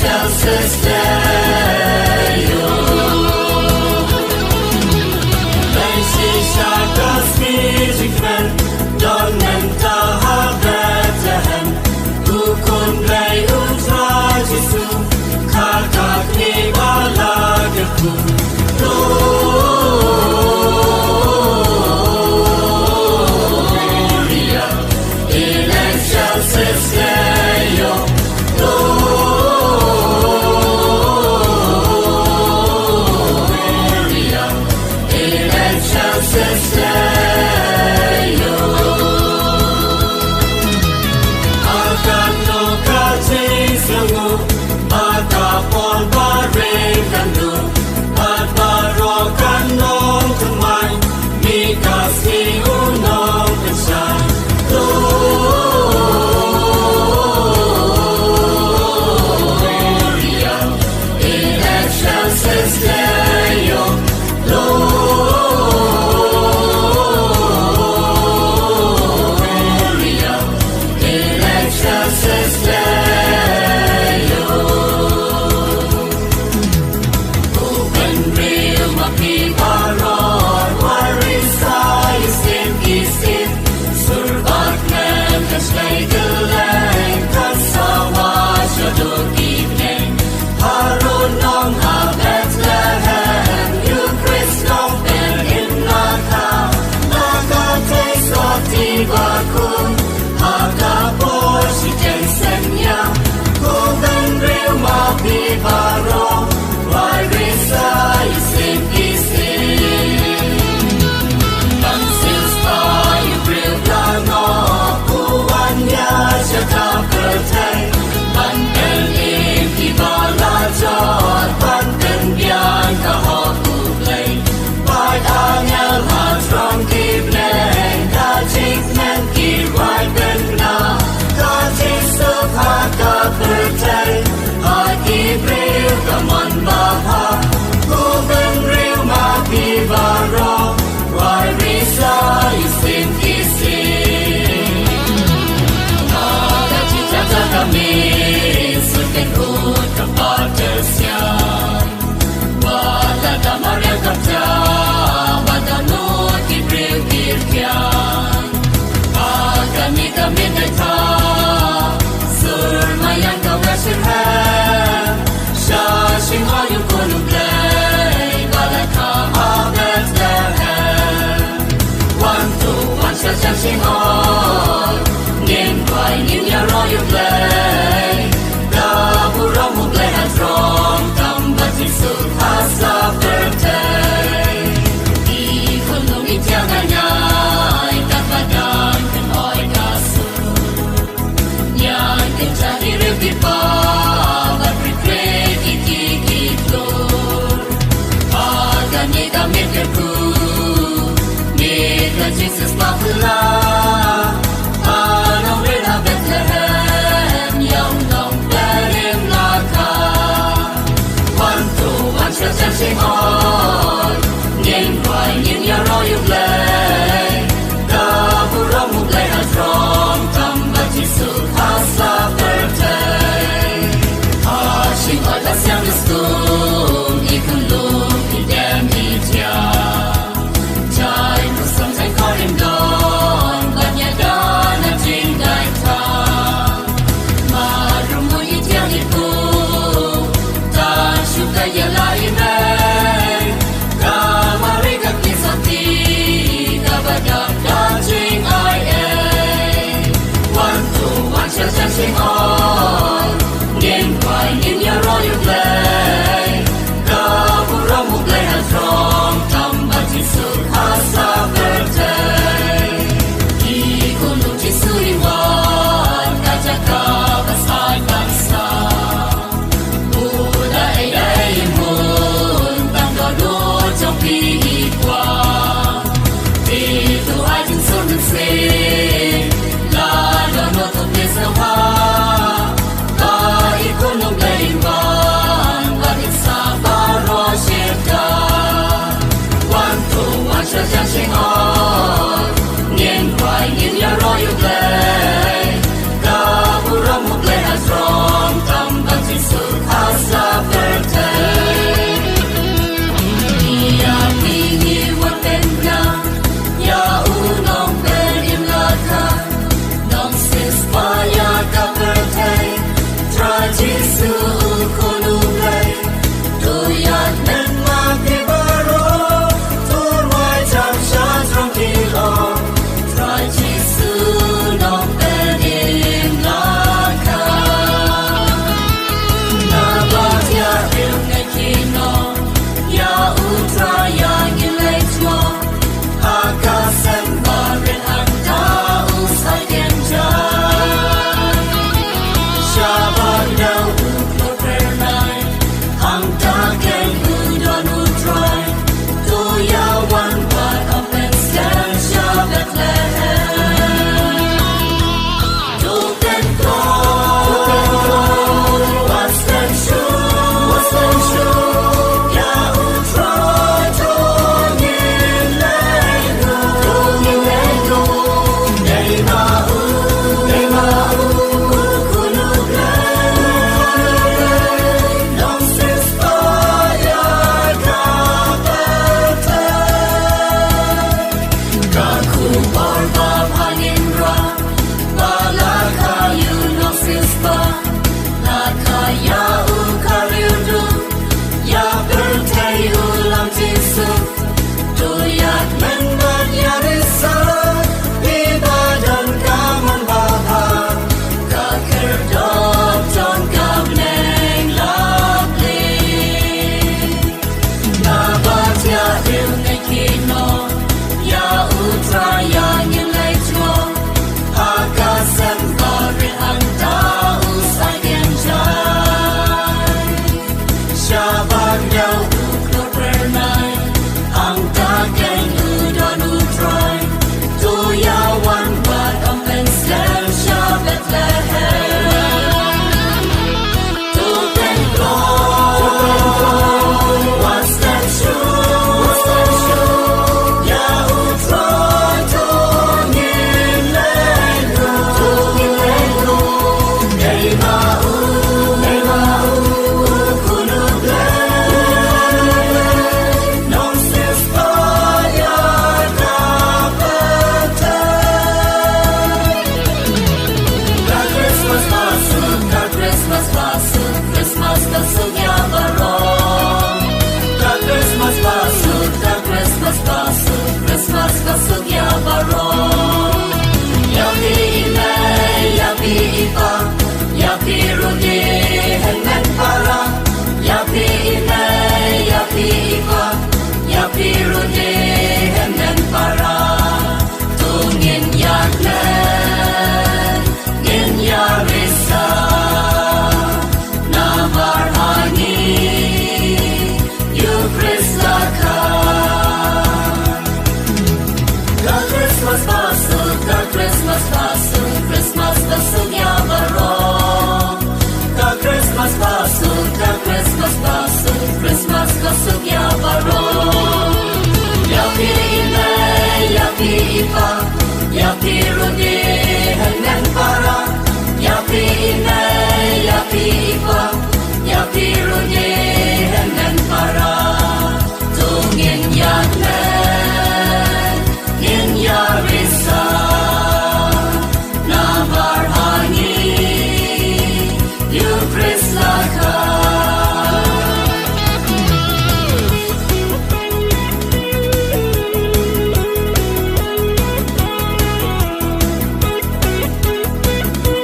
excelsis Deo. Leicester Gospel Don Menta Bethlehem Ukun Blay Utra Jesu Kakak ni Balagaku Gloria in excelsis Deo. Gloria in excelsis Deo. Agano katislangu Agapol barekandu Adbarokan nong tumay Mikas ni unong pensay Gloria in excelsis Deo. Gloria in excelsis Deo. Open real makiparon Warisay isin isin Surbat men kaslay galang Kasawa siya dugibneng Harun nong ha Bethlehem You Kristo ben imnaka Nakatay sa tibakun Agapor si Jensenya Open real makiparon Warisay isin isin Pansil tayo real plano Uwanya siya kapatay Pandalim ibalajot Pandanbian kahokuplay Pag-angel hatrong kibleng Kajik men kiwai benna Kajik sukha kapatay Hakibril kaman baha Kuben real makibaro Warisa isin isin Cita-cita kami Sukin ut kepadasian Wala damar yang kerja Wadanut kibril kirkian Kami neta Surmayan kawasirhem Shashing ayung kunumplay Balaka Bethlehem One to one shashing all Nim by nim yaroyu play Daburong mo play and from Tambatik sukasa birthday Ikulong ityanganay Kapadan kanoy kaso Nyan kinjani ribipa Magpipray ikikitlor Agani damit kerku Nika Jesus mapula Anong rina Bethlehem Yang nong berim laka One to one siya sensing on Nin kway nin yaro you play Daburong mo play at from Tambat Jesus hasa birthday Ashing otas yang gustong Ikulong idemidya Jai musang say korim don Banyadan at jingay ta Marumo ityang ipo Dan syukaya lainay Kamarigat kisati Kabadak dajing ay One to one siya sensing on Nin kway nin yaro you play Daburong mo play and from Tambat Jesus hasa birthday Ikulong Jesus iwan Kajaka basay bansa Buda ay imun Tanggalod jong pihikwa Dito ay jinsun nagsin Lalo no to plesawa Ikulong galing ba rode hangan para ya pi inai ya pi ipa ya pi rode hangan para